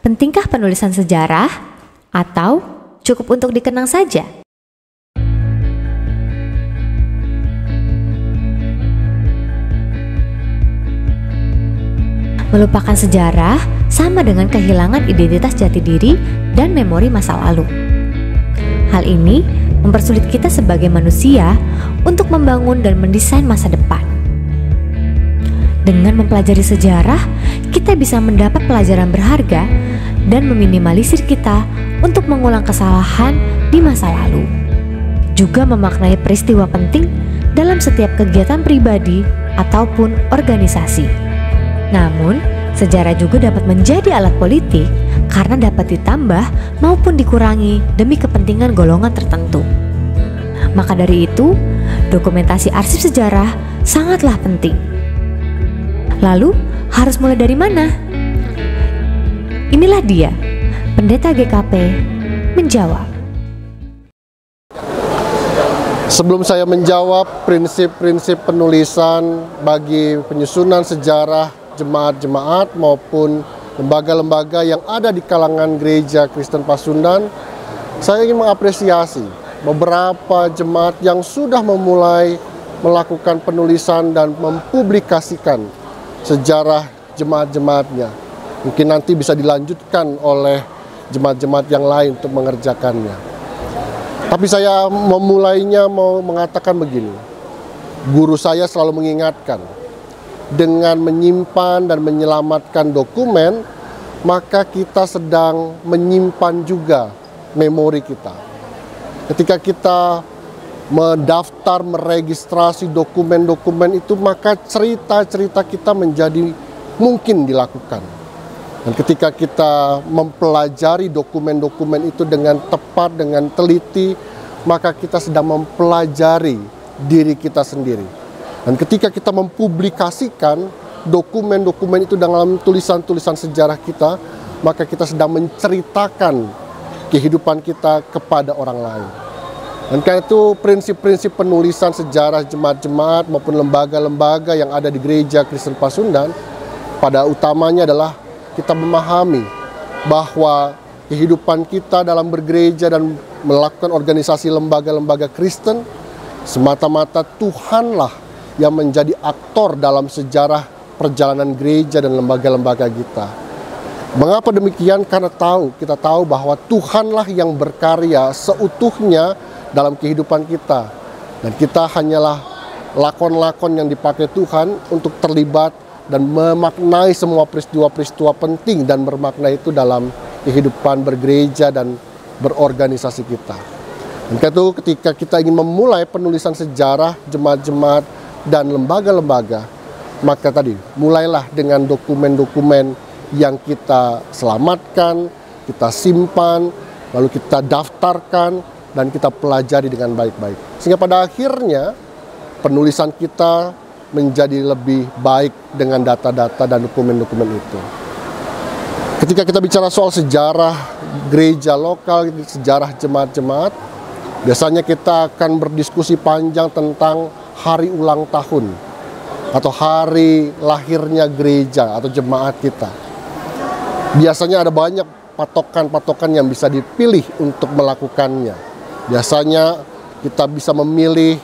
Pentingkah penulisan sejarah atau cukup untuk dikenang saja? Melupakan sejarah sama dengan kehilangan identitas jati diri dan memori masa lalu. Hal ini mempersulit kita sebagai manusia untuk membangun dan mendesain masa depan. Dengan mempelajari sejarah, kita bisa mendapat pelajaran berharga dan meminimalisir kita untuk mengulang kesalahan di masa lalu. Juga memaknai peristiwa penting dalam setiap kegiatan pribadi ataupun organisasi. Namun, sejarah juga dapat menjadi alat politik karena dapat ditambah maupun dikurangi demi kepentingan golongan tertentu. Maka dari itu, dokumentasi arsip sejarah sangatlah penting. Lalu, harus mulai dari mana? Inilah dia, Pendeta GKP menjawab. Sebelum saya menjawab prinsip-prinsip penulisan bagi penyusunan sejarah jemaat-jemaat maupun lembaga-lembaga yang ada di kalangan Gereja Kristen Pasundan, saya ingin mengapresiasi beberapa jemaat yang sudah memulai melakukan penulisan dan mempublikasikan sejarah jemaat-jemaatnya. Mungkin nanti bisa dilanjutkan oleh jemaat-jemaat yang lain untuk mengerjakannya. Tapi saya memulainya mau mengatakan begini. Guru saya selalu mengingatkan, dengan menyimpan dan menyelamatkan dokumen, maka kita sedang menyimpan juga memori kita. Ketika kita mendaftar, meregistrasi dokumen-dokumen itu, maka cerita-cerita kita menjadi mungkin dilakukan. Dan ketika kita mempelajari dokumen-dokumen itu dengan tepat, dengan teliti, maka kita sedang mempelajari diri kita sendiri. Dan ketika kita mempublikasikan dokumen-dokumen itu dalam tulisan-tulisan sejarah kita, maka kita sedang menceritakan kehidupan kita kepada orang lain. Dan karena itu prinsip-prinsip penulisan sejarah jemaat-jemaat maupun lembaga-lembaga yang ada di Gereja Kristen Pasundan, pada utamanya adalah kita memahami bahwa kehidupan kita dalam bergereja dan melakukan organisasi lembaga-lembaga Kristen, semata-mata Tuhanlah yang menjadi aktor dalam sejarah perjalanan gereja dan lembaga-lembaga kita. Mengapa demikian? Karena kita tahu bahwa Tuhanlah yang berkarya seutuhnya dalam kehidupan kita. Dan kita hanyalah lakon-lakon yang dipakai Tuhan untuk terlibat dan memaknai semua peristiwa-peristiwa penting dan bermakna itu dalam kehidupan bergereja dan berorganisasi kita. Dan itu ketika kita ingin memulai penulisan sejarah jemaat-jemaat dan lembaga-lembaga, maka tadi mulailah dengan dokumen-dokumen yang kita selamatkan, kita simpan, lalu kita daftarkan, dan kita pelajari dengan baik-baik. Sehingga pada akhirnya penulisan kita menjadi lebih baik dengan data-data dan dokumen-dokumen itu. Ketika kita bicara soal sejarah gereja lokal, sejarah jemaat-jemaat, biasanya kita akan berdiskusi panjang tentang hari ulang tahun atau hari lahirnya gereja atau jemaat kita. Biasanya ada banyak patokan-patokan yang bisa dipilih untuk melakukannya. Biasanya kita bisa memilih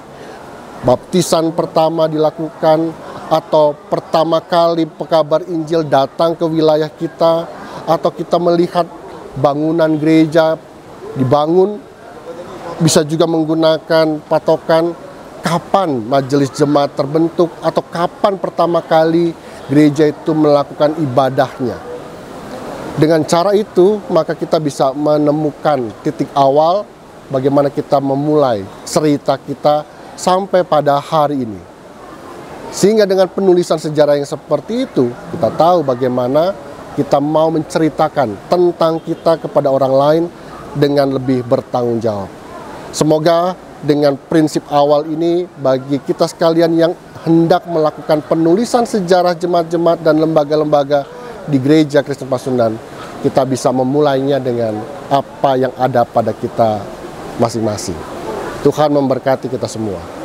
baptisan pertama dilakukan, atau pertama kali pekabar Injil datang ke wilayah kita, atau kita melihat bangunan gereja dibangun. Bisa juga menggunakan patokan kapan majelis jemaat terbentuk, atau kapan pertama kali gereja itu melakukan ibadahnya. Dengan cara itu, maka kita bisa menemukan titik awal bagaimana kita memulai cerita kita sampai pada hari ini. Sehingga dengan penulisan sejarah yang seperti itu, kita tahu bagaimana kita mau menceritakan tentang kita kepada orang lain dengan lebih bertanggung jawab. Semoga dengan prinsip awal ini, bagi kita sekalian yang hendak melakukan penulisan sejarah jemaat-jemaat dan lembaga-lembaga di Gereja Kristen Pasundan, kita bisa memulainya dengan apa yang ada pada kita masing-masing. Tuhan memberkati kita semua.